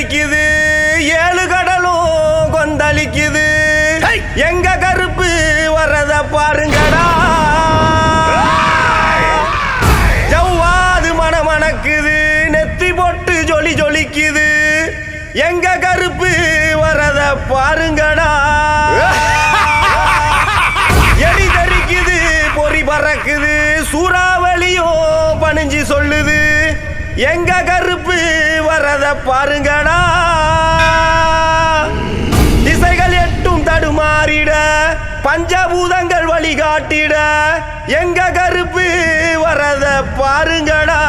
அடிக்குது, 7 கடலும் கொந்தளிக்குது. எங்க கருப்பு வரத பாருங்கடா. ஜவ்வாது மணமணக்குது, நெத்தி போட்டு ஜொலி ஜொலிக்குது. எங்க கருப்பு வரத பாருங்கடா. எலி தரிக்குது, பொறி பறக்குது, சூறாவளியும் பணிஞ்சு சொல்லுது. எங்க கருப்பு வரத பாருங்கடா. திசைகள் எட்டும் தடுமாறிட, பஞ்சபூதங்கள் வழிகாட்டிட. எங்க கருப்பு வரத பாருங்கடா.